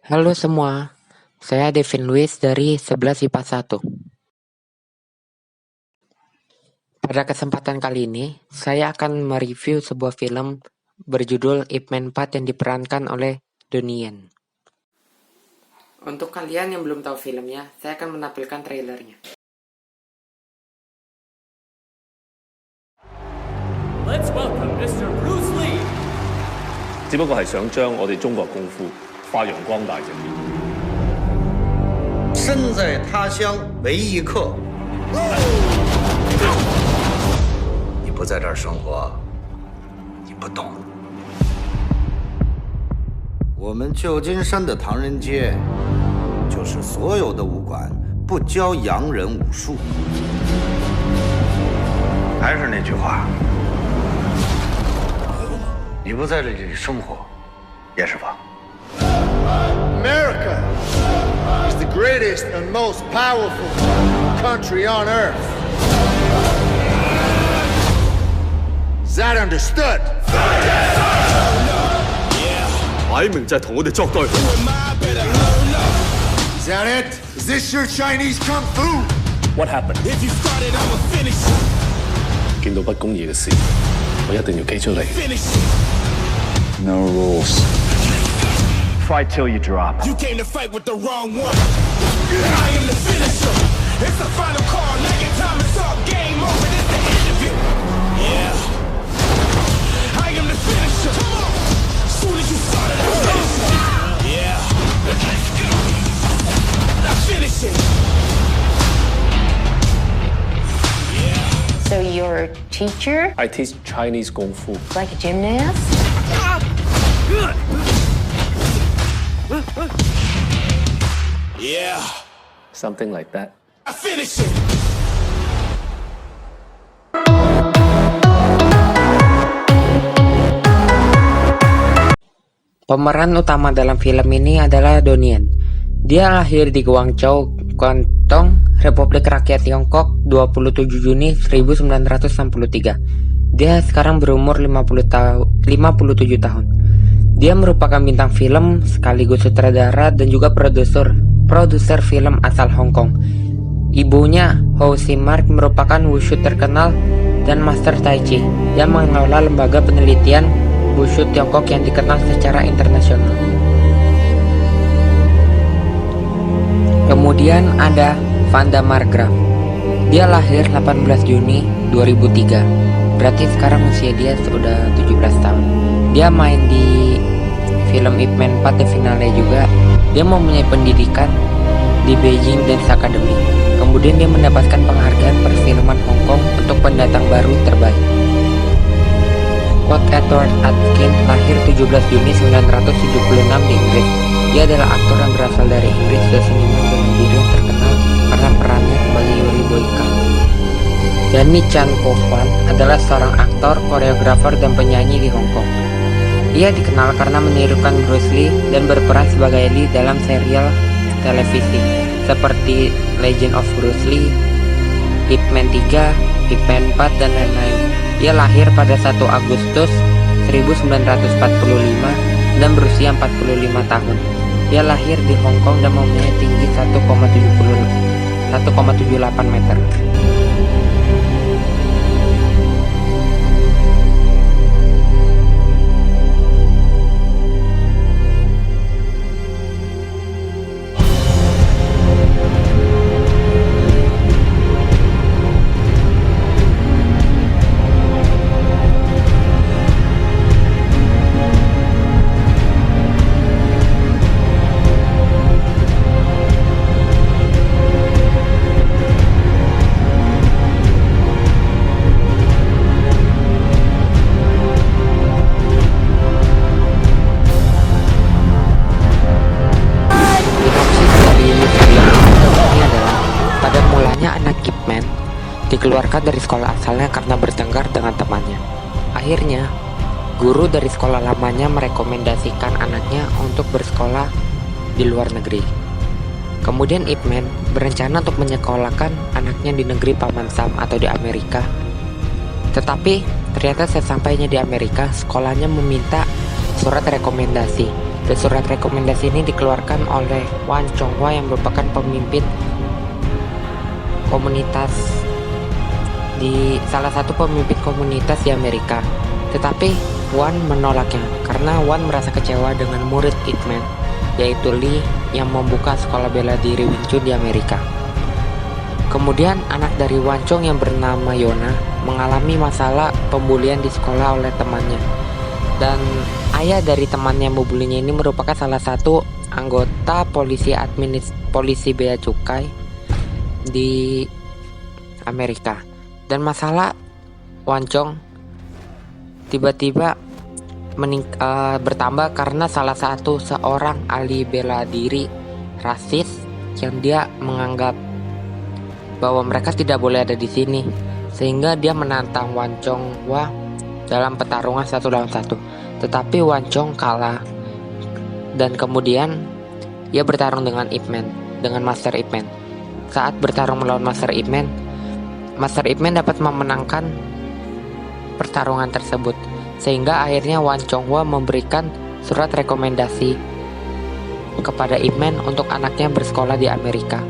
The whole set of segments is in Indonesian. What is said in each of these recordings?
Halo semua, saya Devin Luis dari 11 IPA 1. Pada kesempatan kali ini, saya akan mereview sebuah film berjudul Ip Man 4 yang diperankan oleh Donnie Yen. Untuk kalian yang belum tahu filmnya, saya akan menampilkan trailernya. Let's welcome Mr. Bruce Lee. 只不過係想將我哋中國功夫發揚光大啫。身在他鄉為異客，你不在這兒生活，你不懂。我們舊金山的唐人街，就是所有的武館不教洋人武術。還是那句話，你不在這裡生活，也是吧。 America is the greatest and most powerful country on earth. Is that understood? 擺明就係同我哋作對。 Is that it? Is this your Chinese kung fu? What happened？ 見到不公義嘅事，我一定要企出嚟。 No rules. Fight till you drop. You came to fight with the wrong one. I am the finisher. It's the final call. Now your time is up. Game over. This the end of it. Yeah. I am the finisher. Come on. Soon as you started, I finish it. Yeah. I finish it. So you're a teacher, I teach Chinese 功夫。 like a gymnast? Yeah. Something like that。 I finish it. Pemeran utama dalam film ini adalah Donnie Yen. Dia lahir di Guangzhou, Guangdong, Republik Rakyat Tiongkok 27 Juni 1963. Dia sekarang berumur 57 tahun. Dia merupakan bintang film sekaligus sutradara dan juga produser film asal Hong Kong. Ibunya, Ho Si Mark, merupakan wushu terkenal dan master tai chi yang mengelola lembaga penelitian wushu Tiongkok yang dikenal secara internasional. Kemudian ada Vanda Margraf. Dia lahir 18 Juni 2003. Berarti sekarang usia dia sudah 17 tahun. Dia main di film Ip Man 4 The Finale juga. Dia mempunyai pendidikan di Beijing Dance Academy. Kemudian dia mendapatkan penghargaan perfilman Hong Kong untuk pendatang baru terbaik. Scott Edward Atkins lahir 17 Juni 1976 di Inggris. Dia adalah aktor yang berasal dari Inggris dan seniman bela diri yang terkenal karena perannya sebagai Yori Boyka. Danny Chan Po Fan adalah seorang aktor, koreografer, dan penyanyi di Hong Kong. Ia dikenal karena menirukan Bruce Lee dan berperan sebagai Lee dalam serial televisi seperti Legend of Bruce Lee, Ip Man 3, Ip Man 4, dan lain-lain. Ia lahir pada 1 Agustus 1945 dan berusia 45 tahun. Dia lahir di Hong Kong dan mempunyai tinggi 1,78 meter. Anak Ip Man dikeluarkan dari sekolah asalnya karena bertengkar dengan temannya. Akhirnya, guru dari sekolah lamanya merekomendasikan anaknya untuk bersekolah di luar negeri. Kemudian Ip Man berencana untuk menyekolahkan anaknya di negeri Paman Sam atau di Amerika. Tetapi ternyata sesampainya di Amerika, sekolahnya meminta surat rekomendasi Dan surat rekomendasi ini dikeluarkan oleh Wan Chonghua yang merupakan pemimpin komunitas salah satu pemimpin komunitas di Amerika. Tetapi Wan menolaknya karena Wan merasa kecewa dengan murid Ip Man, yaitu Lee, yang membuka sekolah bela diri Wing Chun di Amerika. Kemudian anak dari Wan Chong yang bernama Yona mengalami masalah pembulian di sekolah oleh temannya. Dan ayah dari teman yang membulinya ini merupakan salah satu anggota polisi bea cukai di Amerika. Dan masalah Wan Chong tiba-tiba bertambah karena salah satu seorang ahli bela diri rasis yang dia menganggap bahwa mereka tidak boleh ada di sini, sehingga dia menantang Wan Chonghua dalam pertarungan 1 lawan 1. Tetapi Wan Chong kalah dan kemudian ia bertarung dengan Ip Man, dengan Master Ip Man. Saat bertarung melawan Master Ip Man dapat memenangkan pertarungan tersebut, sehingga akhirnya Wan Chonghua memberikan surat rekomendasi kepada Ip Man untuk anaknya bersekolah di Amerika,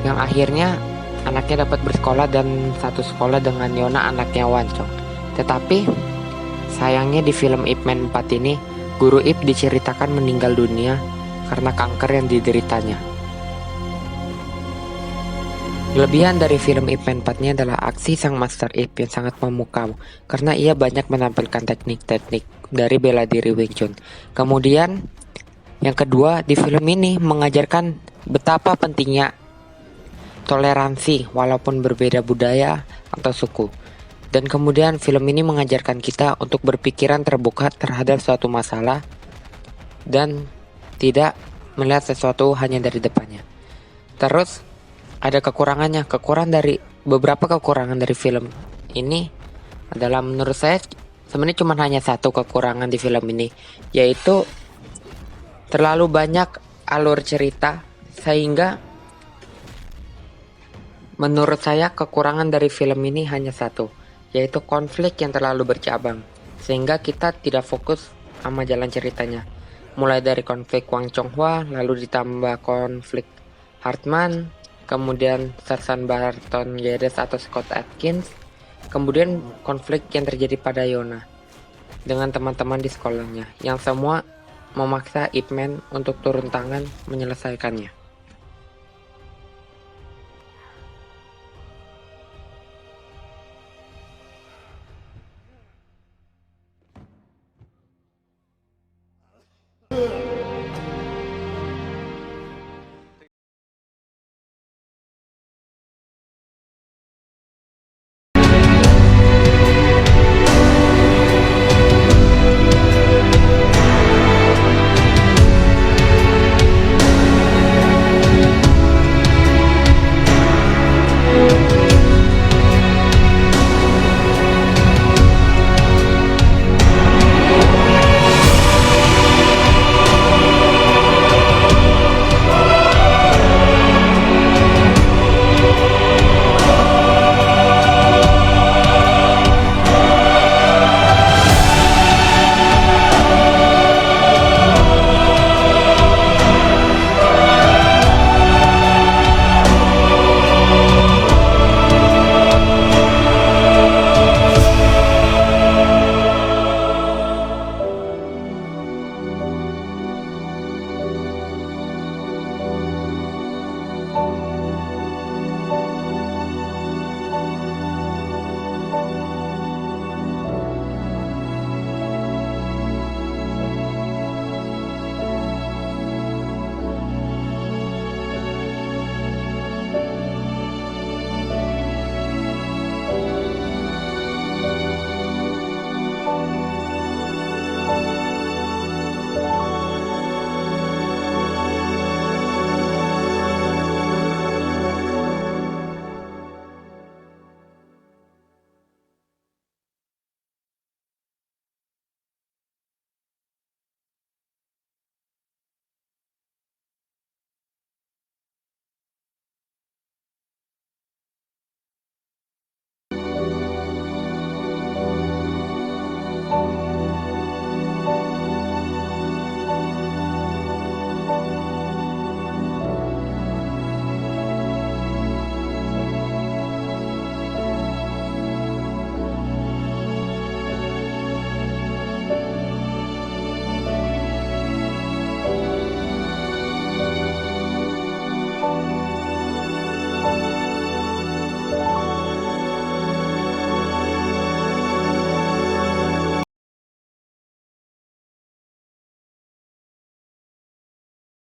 yang akhirnya anaknya dapat bersekolah dan satu sekolah dengan Yona, anaknya Wan Chong. Tetapi sayangnya di film Ip Man 4 ini, guru Ip diceritakan meninggal dunia karena kanker yang dideritanya. Kelebihan dari film Ip Man 4 ini adalah aksi sang Master Ip yang sangat memukau karena ia banyak menampilkan teknik-teknik dari bela diri Wing Chun. Kemudian yang kedua, di film ini mengajarkan betapa pentingnya toleransi walaupun berbeda budaya atau suku. Dan kemudian film ini mengajarkan kita untuk berpikiran terbuka terhadap suatu masalah dan tidak melihat sesuatu hanya dari depannya. Terus ada kekurangannya. Beberapa kekurangan dari film ini adalah, menurut saya sebenarnya cuma hanya satu kekurangan di film ini, yaitu terlalu banyak alur cerita, sehingga menurut saya kekurangan dari film ini hanya satu, yaitu konflik yang terlalu bercabang, sehingga kita tidak fokus sama jalan ceritanya. Mulai dari konflik Wan Chonghua, lalu ditambah konflik Hartman, kemudian Sersan Barton Geddes atau Scott Atkins, kemudian konflik yang terjadi pada Yona dengan teman-teman di sekolahnya, yang semua memaksa Ip Man untuk turun tangan menyelesaikannya.